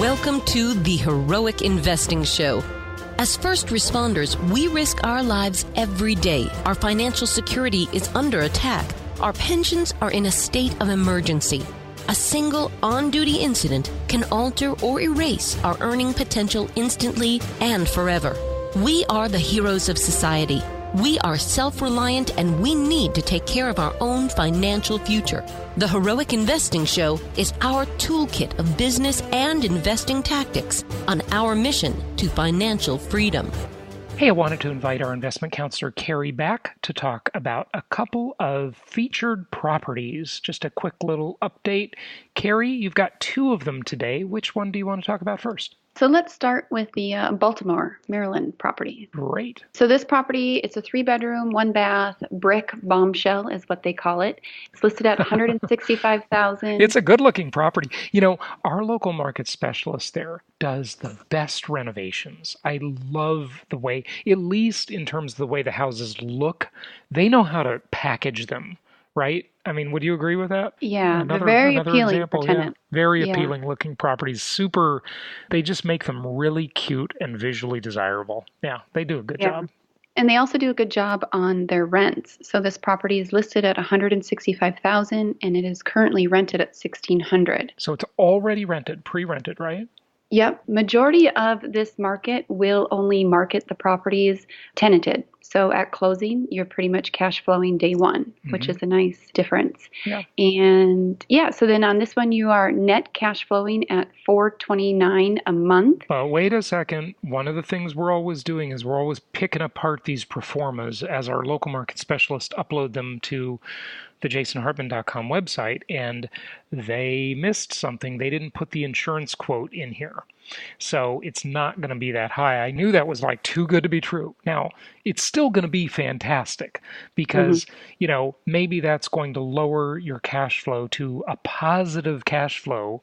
Welcome to the Heroic Investing Show. As first responders, we risk our lives every day. Our financial security is under attack. Our pensions are in a state of emergency. A single on-duty incident can alter or erase our earning potential instantly and forever. We are the heroes of society. We are self-reliant and we need to take care of our own financial future. The Heroic Investing Show is our toolkit of business and investing tactics on our mission to financial freedom. Hey, I wanted to invite our investment counselor, Carrie, back to talk about a couple of featured properties. Just a quick little update. Carrie, you've got two of them today. Which one do you want to talk about first? So let's start with the Baltimore, Maryland property. Great. So this property, it's a 3-bedroom, 1-bath, brick bombshell is what they call it. It's listed at $165,000. It's a good-looking property. You know, our local market specialist there does the best renovations. I love the way, at least in terms of the way the houses look, they know how to package them, right? I mean, would you agree with that? Yeah, they're very appealing example, for tenants. Yeah, very appealing looking properties. Super, they just make them really cute and visually desirable. Yeah, they do a good job. And they also do a good job on their rents. So this property is listed at $165,000 and it is currently rented at $1,600. So it's already rented, pre-rented, right? Yep. Majority of this market will only market the properties tenanted. So at closing, you're pretty much cash flowing day one, which is a nice difference. Yeah. And so then on this one, you are net cash flowing at $429 a month. Well, wait a second. One of the things we're always doing is we're always picking apart these proformas as our local market specialists upload them to the jasonhartman.com website, and they missed something. They didn't put the insurance quote in here. So it's not going to be that high. I knew that was like too good to be true. Now, it's still going to be fantastic because, you know, maybe that's going to lower your cash flow to a positive cash flow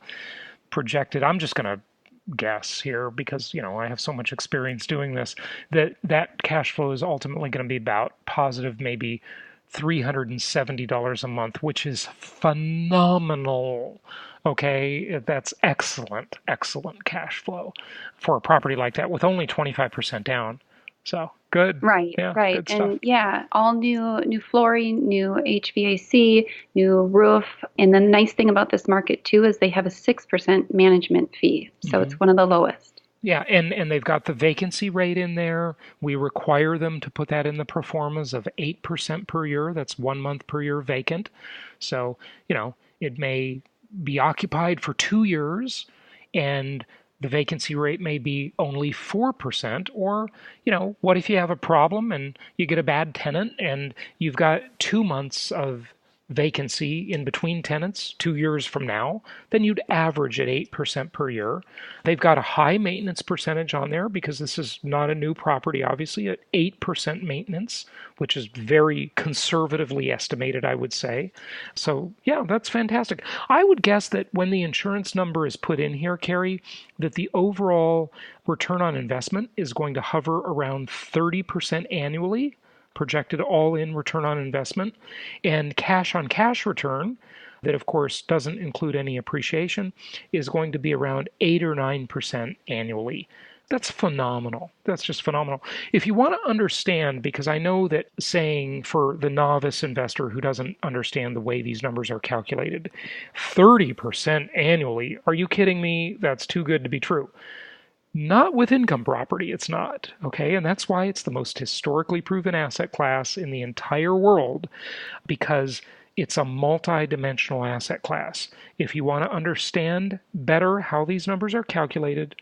projected. I'm just going to guess here because, you know, I have so much experience doing this, that cash flow is ultimately going to be about positive maybe $370 a month, which is phenomenal. Okay, that's excellent, excellent cash flow for a property like that with only 25% down. So good. Right, yeah, right. Good stuff. And all new flooring, new HVAC, new roof. And the nice thing about this market too is they have a 6% management fee. So it's one of the lowest. Yeah, and they've got the vacancy rate in there. We require them to put that in the proformas of 8% per year. That's 1 month per year vacant. So, you know, it may be occupied for 2 years and the vacancy rate may be only 4%. Or, you know, what if you have a problem and you get a bad tenant and you've got 2 months of vacancy in between tenants 2 years from now, then you'd average at 8% per year. They've got a high maintenance percentage on there because this is not a new property, obviously, at 8% maintenance, which is very conservatively estimated, I would say. So, yeah, that's fantastic. I would guess that when the insurance number is put in here, Carrie, that the overall return on investment is going to hover around 30% annually, projected all-in return on investment, and cash-on-cash return, that of course doesn't include any appreciation, is going to be around 8 or 9% annually. That's phenomenal. That's just phenomenal. If you want to understand, because I know that saying for the novice investor who doesn't understand the way these numbers are calculated, 30% annually, are you kidding me? That's too good to be true. Not with income property, it's not, okay? And that's why it's the most historically proven asset class in the entire world, because it's a multi-dimensional asset class. If you want to understand better how these numbers are calculated,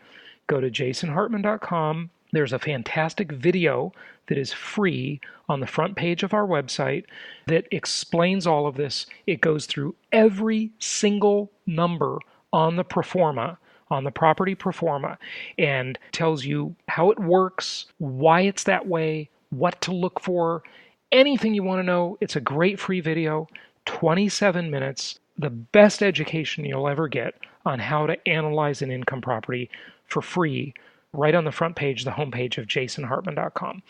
go to jasonhartman.com. There's a fantastic video that is free on the front page of our website that explains all of this. It goes through every single number on the proforma, on the property proforma, and tells you how it works, why it's that way, what to look for, anything you want to know. It's a great free video, 27 minutes, the best education you'll ever get on how to analyze an income property for free, right on the front page, the homepage of jasonhartman.com.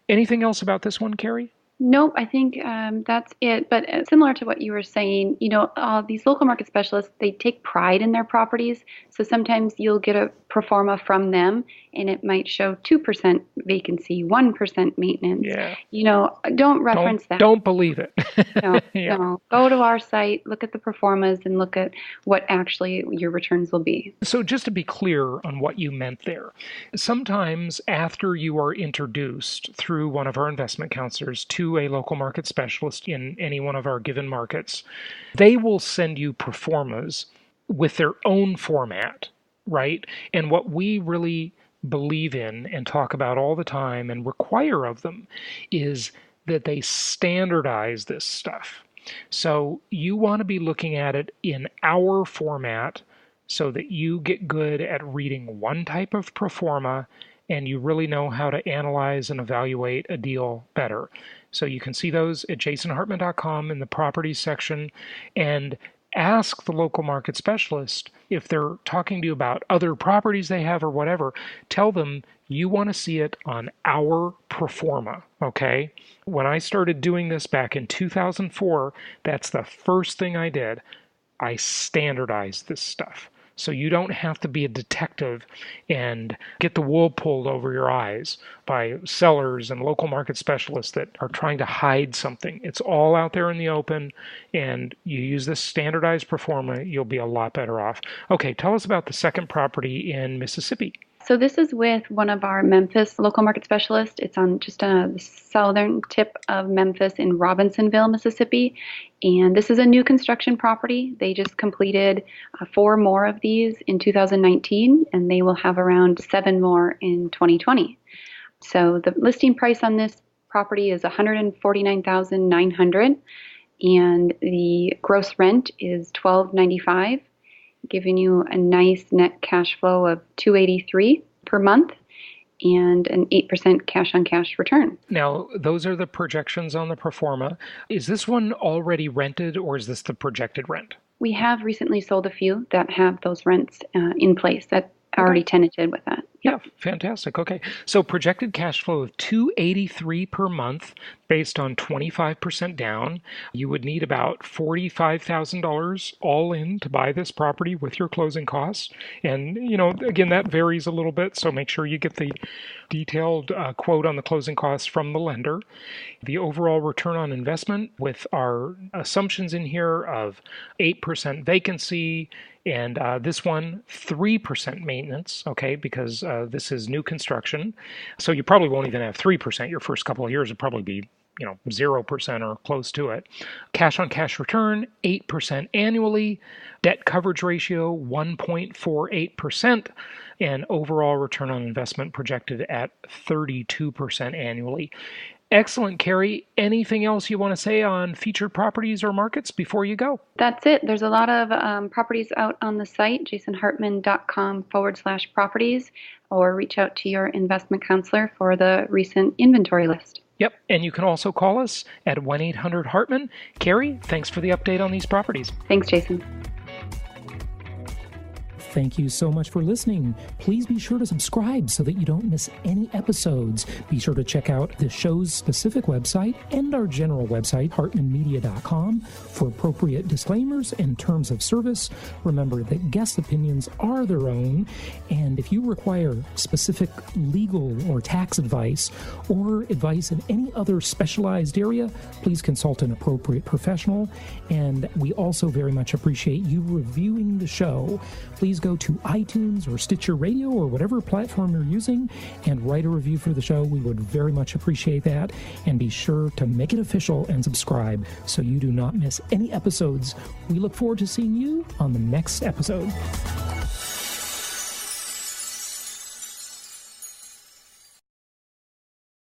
Anything else about this one, Carrie? Nope, I think that's it. But similar to what you were saying, these local market specialists, they take pride in their properties. So sometimes you'll get a pro forma from them and it might show 2% vacancy, 1% maintenance. Yeah. Don't reference that. Don't believe it. No, Yeah. no. Go to our site, look at the pro formas and look at what actually your returns will be. So just to be clear on what you meant there, sometimes after you are introduced through one of our investment counselors to a local market specialist in any one of our given markets, they will send you pro formas with their own format, right? And what we really believe in and talk about all the time and require of them is that they standardize this stuff. So you want to be looking at it in our format so that you get good at reading one type of pro forma and you really know how to analyze and evaluate a deal better. So you can see those at jasonhartman.com in the properties section, and ask the local market specialist if they're talking to you about other properties they have or whatever. Tell them you want to see it on our pro forma, okay? When I started doing this back in 2004, that's the first thing I did. I standardized this stuff. So you don't have to be a detective and get the wool pulled over your eyes by sellers and local market specialists that are trying to hide something. It's all out there in the open, and you use this standardized pro forma, you'll be a lot better off. Okay, tell us about the second property in Mississippi. So this is with one of our Memphis local market specialists. It's on just the southern tip of Memphis in Robinsonville, Mississippi. And this is a new construction property. They just completed 4 more of these in 2019, and they will have around 7 more in 2020. So the listing price on this property is $149,900, and the gross rent is $1,295. Giving you a nice net cash flow of $283 per month and an 8% cash-on-cash return. Now, those are the projections on the pro forma. Is this one already rented, or is this the projected rent? We have recently sold a few that have those rents in place that are already tenanted with that. Yep. Yeah, fantastic. Okay. So projected cash flow of $283 per month based on 25% down. You would need about $45,000 all in to buy this property with your closing costs. And, again, that varies a little bit, so make sure you get the detailed quote on the closing costs from the lender. The overall return on investment with our assumptions in here of 8% vacancy, and this one, 3% maintenance, okay, because this is new construction. So you probably won't even have 3%. Your first couple of years would probably be 0% or close to it. Cash on cash return, 8% annually. Debt coverage ratio, 1.48%. And overall return on investment projected at 32% annually. Excellent, Carrie. Anything else you want to say on featured properties or markets before you go? That's it. There's a lot of properties out on the site, jasonhartman.com/properties, or reach out to your investment counselor for the recent inventory list. Yep, and you can also call us at 1-800-HARTMAN. Carrie, thanks for the update on these properties. Thanks, Jason. Thank you so much for listening. Please be sure to subscribe so that you don't miss any episodes. Be sure to check out the show's specific website and our general website, hartmanmedia.com, for appropriate disclaimers and terms of service. Remember that guest opinions are their own, and if you require specific legal or tax advice or advice in any other specialized area, please consult an appropriate professional. And we also very much appreciate you reviewing the show. Please go to iTunes or Stitcher Radio or whatever platform you're using and write a review for the show. We would very much appreciate that. And be sure to make it official and subscribe so you do not miss any episodes. We look forward to seeing you on the next episode.